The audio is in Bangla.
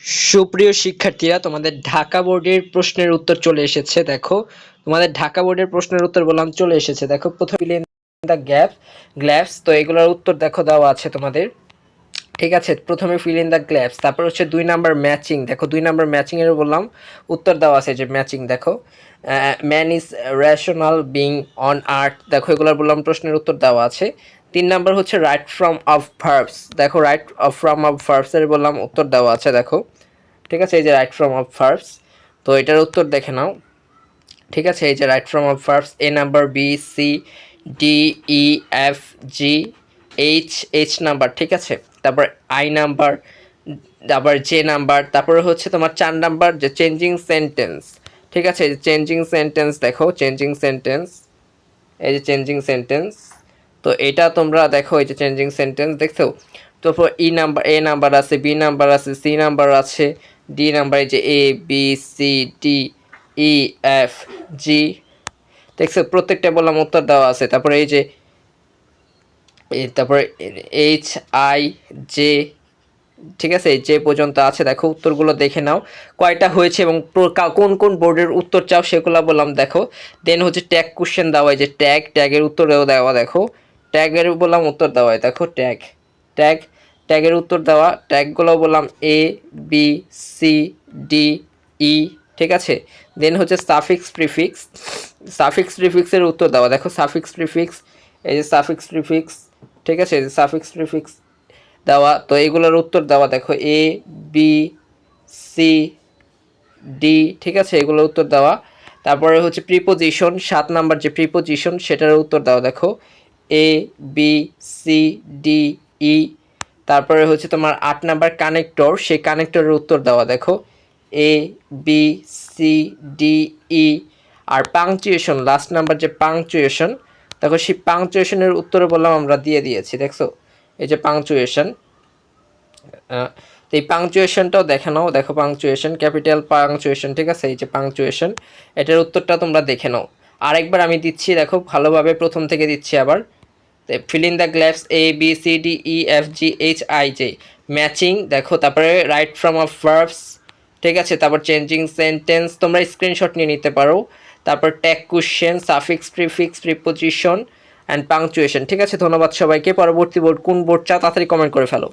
সুপ্রিয় শিক্ষার্থীরা, তোমাদের ঢাকা বোর্ডের প্রশ্নের উত্তর চলে এসেছে। দেখো, তোমাদের ঢাকা বোর্ডের প্রশ্নের উত্তর বললাম চলে এসেছে। দেখো, প্রথম ফিল ইন দ্য গ্যাপস। তো এগুলোর উত্তর দেখো দেওয়া আছে তোমাদের। ঠিক আছে, প্রথমে ফিল ইন দ্য গ্যাপস, তারপর হচ্ছে 2 নাম্বার ম্যাচিং। দেখো 2 নাম্বার ম্যাচিং এর বললাম উত্তর দেওয়া আছে, যে ম্যাচিং দেখো, man is rational being on earth. দেখো এগুলোর বললাম প্রশ্নের উত্তর দেওয়া আছে। 3 নাম্বার হচ্ছে রাইট ফ্রম অফ ভার্বস। দেখো রাইট ফ্রম অফ ভার্বস এর বললাম উত্তর দেওয়া আছে। দেখো, ঠিক আছে, এই যে রাইট ফ্রম অফ ভার্বস। তো এটার উত্তর দেখে নাও। ঠিক আছে, এই যে right form of verbs, A number, B, C, D, E, F, G, H number. ঠিক আছে, তারপর আই নাম্বার, তারপর জে নাম্বার, তারপরে হচ্ছে তোমার 4 নাম্বার যে চেঞ্জিং সেন্টেন্স। ঠিক আছে, চেঞ্জিং সেন্টেন্স। দেখো চেঞ্জিং সেন্টেন্স, এই যে চেঞ্জিং সেন্টেন্স। তো এটা তোমরা দেখো, এই যে চেঞ্জিং সেন্টেন্স দেখছো। তারপর ই নাম্বার, এ নাম্বার আছে, বি নাম্বার আছে, সি নাম্বার আছে, ডি নাম্বার, এই যে A B C D E F G. দেখছো প্রত্যেকটা বললাম উত্তর দেওয়া আছে। তারপরে এই যে তারপরে এইচ আই জে। ঠিক আছে, যে পর্যন্ত আছে। দেখো উত্তরগুলো দেখে নাও কয়টা হয়েছে এবং কোন কোন বোর্ডের উত্তর চাও সেগুলো বললাম। দেখো দেন হচ্ছে ট্যাগ কোশ্চেন দেওয়া, যে ট্যাগের উত্তর দেওয়া। দেখো ট্যাগের বললাম উত্তর দেওয়া, দেখো ট্যাগের উত্তর দেওয়া। ট্যাগগুলো বললাম এ বি সি ডি ই। ঠিক আছে, দেন হচ্ছে সাফিক্স প্রিফিক্সের উত্তর দেওয়া। দেখো সাফিক্স প্রিফিক্স, এই যে সাফিক্স প্রিফিক্স। ঠিক আছে, সাফিক্স প্রিফিক্স দেওয়া। তো এগুলোর উত্তর দেওয়া। দেখো এ বি সি ডি। ঠিক আছে, এগুলোর উত্তর দেওয়া। তারপরে হচ্ছে প্রিপোজিশন, 7 নাম্বার যে প্রিপোজিশন সেটার উত্তর দেওয়া। দেখো এ বি সি ডি ই। তারপরে হচ্ছে তোমার 8 নাম্বার কানেক্টর, সেই কানেক্টরের উত্তর দেওয়া। দেখো এ বি সি ডি ই। আর পাংচুয়েশন, লাস্ট নাম্বার যে পাংচুয়েশন, দেখো সেই পাংচুয়েশনের উত্তরে বললাম আমরা দিয়ে দিয়েছি। দেখছো এই যে পাংচুয়েশন। তো এই পাংচুয়েশনটাও দেখে নাও। দেখো পাংচুয়েশন, ক্যাপিটাল পাংচুয়েশন। ঠিক আছে, এই যে পাংচুয়েশন, এটার উত্তরটা তোমরা দেখে নাও। আরেকবার আমি দিচ্ছি, দেখো ভালোভাবে প্রথম থেকে দিচ্ছি আবার। Fill in the gaps, A B C D E F G H I J. Matching, দেখো তারপরে রাইট ফ্রম অফ ভার্বস। ঠিক আছে, তারপর চেঞ্জিং সেন্টেন্স, তোমরা স্ক্রিনশট নিয়ে নিতে পারো। তারপর tag question, suffix prefix, preposition and punctuation. ঠিক আছে, ধন্যবাদ সবাইকে। পরবর্তী বোর্ড কোন বোর্ড চাও তাড়াতাড়ি কমেন্ট করে ফেলো।